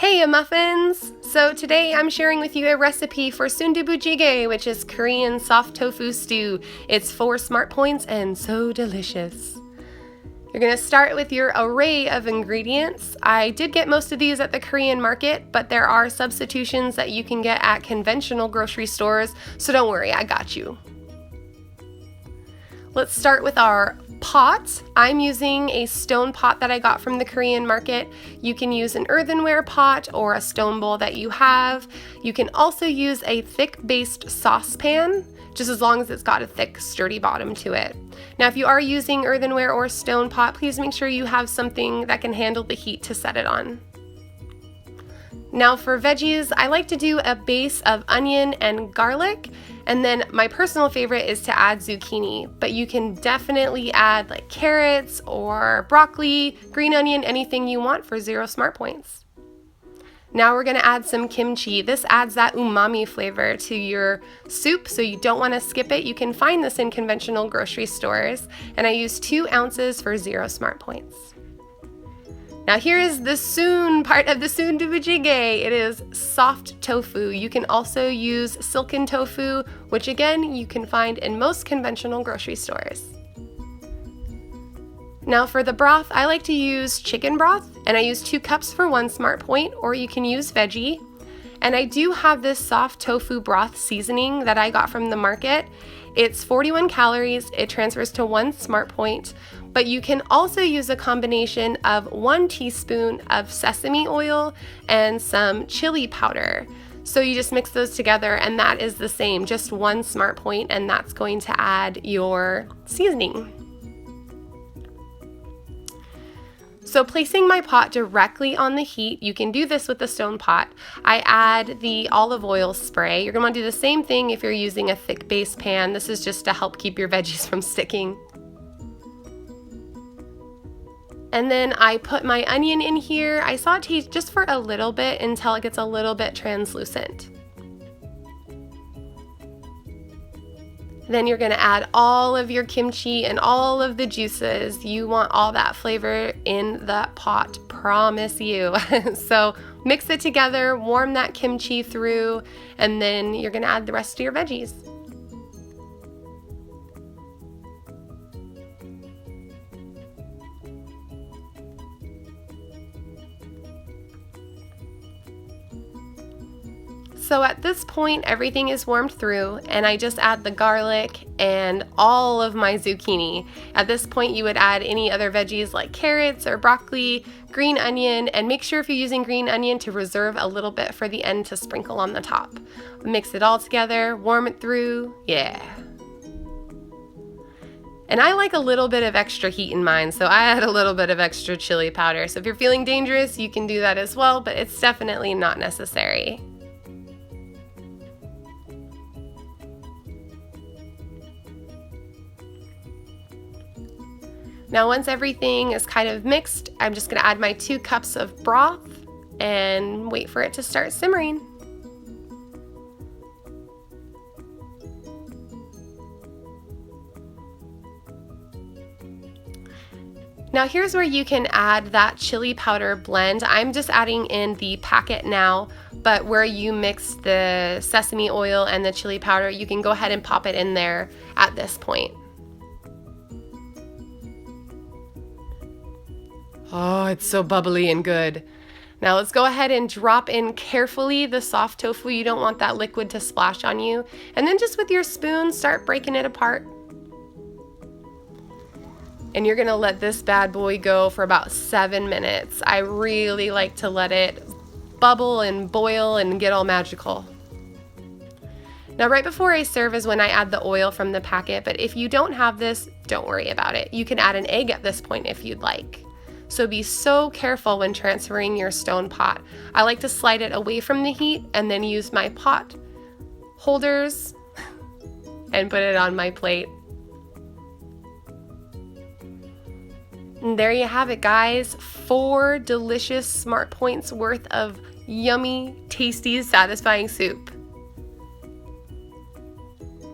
Hey muffins! So today I'm sharing with you a recipe for Soondubu Jiggae, which is Korean soft tofu stew. It's 4 Smartpoints and so delicious. You're going to start with your array of ingredients. I did get most of these at the Korean market, but there are substitutions that you can get at conventional grocery stores, so don't worry, I got you. Let's start with our pot. I'm using a stone pot that I got from the Korean market. You can use an earthenware pot or a stone bowl that you have. You can also use a thick-based saucepan, just as long as it's got a thick, sturdy bottom to it. Now, if you are using earthenware or stone pot, please make sure you have something that can handle the heat to set it on. Now for veggies, I like to do a base of onion and garlic, and then my personal favorite is to add zucchini, but you can definitely add like carrots or broccoli, green onion, anything you want for 0 Smartpoints. Now we're going to add some kimchi. This adds that umami flavor to your soup, so you don't want to skip it. You can find this in conventional grocery stores, and I use 2 ounces for 0 Smartpoints. Now here is the soon part of the Soondubu Jiggae. It is soft tofu. You can also use silken tofu, which again you can find in most conventional grocery stores. Now for the broth, I like to use chicken broth, and I use 2 cups for 1 Smartpoint, or you can use veggie. And I do have this soft tofu broth seasoning that I got from the market. It's 41 calories, it transfers to 1 Smartpoint, but you can also use a combination of 1 teaspoon of sesame oil and some chili powder. So you just mix those together, and that is the same, just 1 Smartpoint, and that's going to add your seasoning. So placing my pot directly on the heat, you can do this with the stone pot. I add the olive oil spray. You're going to want to do the same thing if you're using a thick base pan. This is just to help keep your veggies from sticking. And then I put my onion in here. I saute just for a little bit until it gets a little bit translucent. Then you're going to add all of your kimchi and all of the juices. You want all that flavor in the pot, promise you. So mix it together, warm that kimchi through, and then you're going to add the rest of your veggies. So at this point, everything is warmed through, and I just add the garlic and all of my zucchini. At this point, you would add any other veggies like carrots or broccoli, green onion, and make sure if you're using green onion to reserve a little bit for the end to sprinkle on the top. Mix it all together, warm it through, yeah. And I like a little bit of extra heat in mine, so I add a little bit of extra chili powder. So if you're feeling dangerous, you can do that as well, but it's definitely not necessary. Now once everything is kind of mixed, I'm just going to add my 2 cups of broth and wait for it to start simmering. Now here's where you can add that chili powder blend. I'm just adding in the packet now, but where you mix the sesame oil and the chili powder, you can go ahead and pop it in there at this point. Oh, it's so bubbly and good. Now let's go ahead and drop in carefully the soft tofu. You don't want that liquid to splash on you. And then just with your spoon, start breaking it apart. And you're gonna let this bad boy go for about 7 minutes. I really like to let it bubble and boil and get all magical. Now right before I serve is when I add the oil from the packet, but if you don't have this, don't worry about it. You can add an egg at this point if you'd like. So be so careful when transferring your stone pot. I like to slide it away from the heat and then use my pot holders and put it on my plate. And there you have it, guys. 4 delicious Smartpoints worth of yummy, tasty, satisfying soup.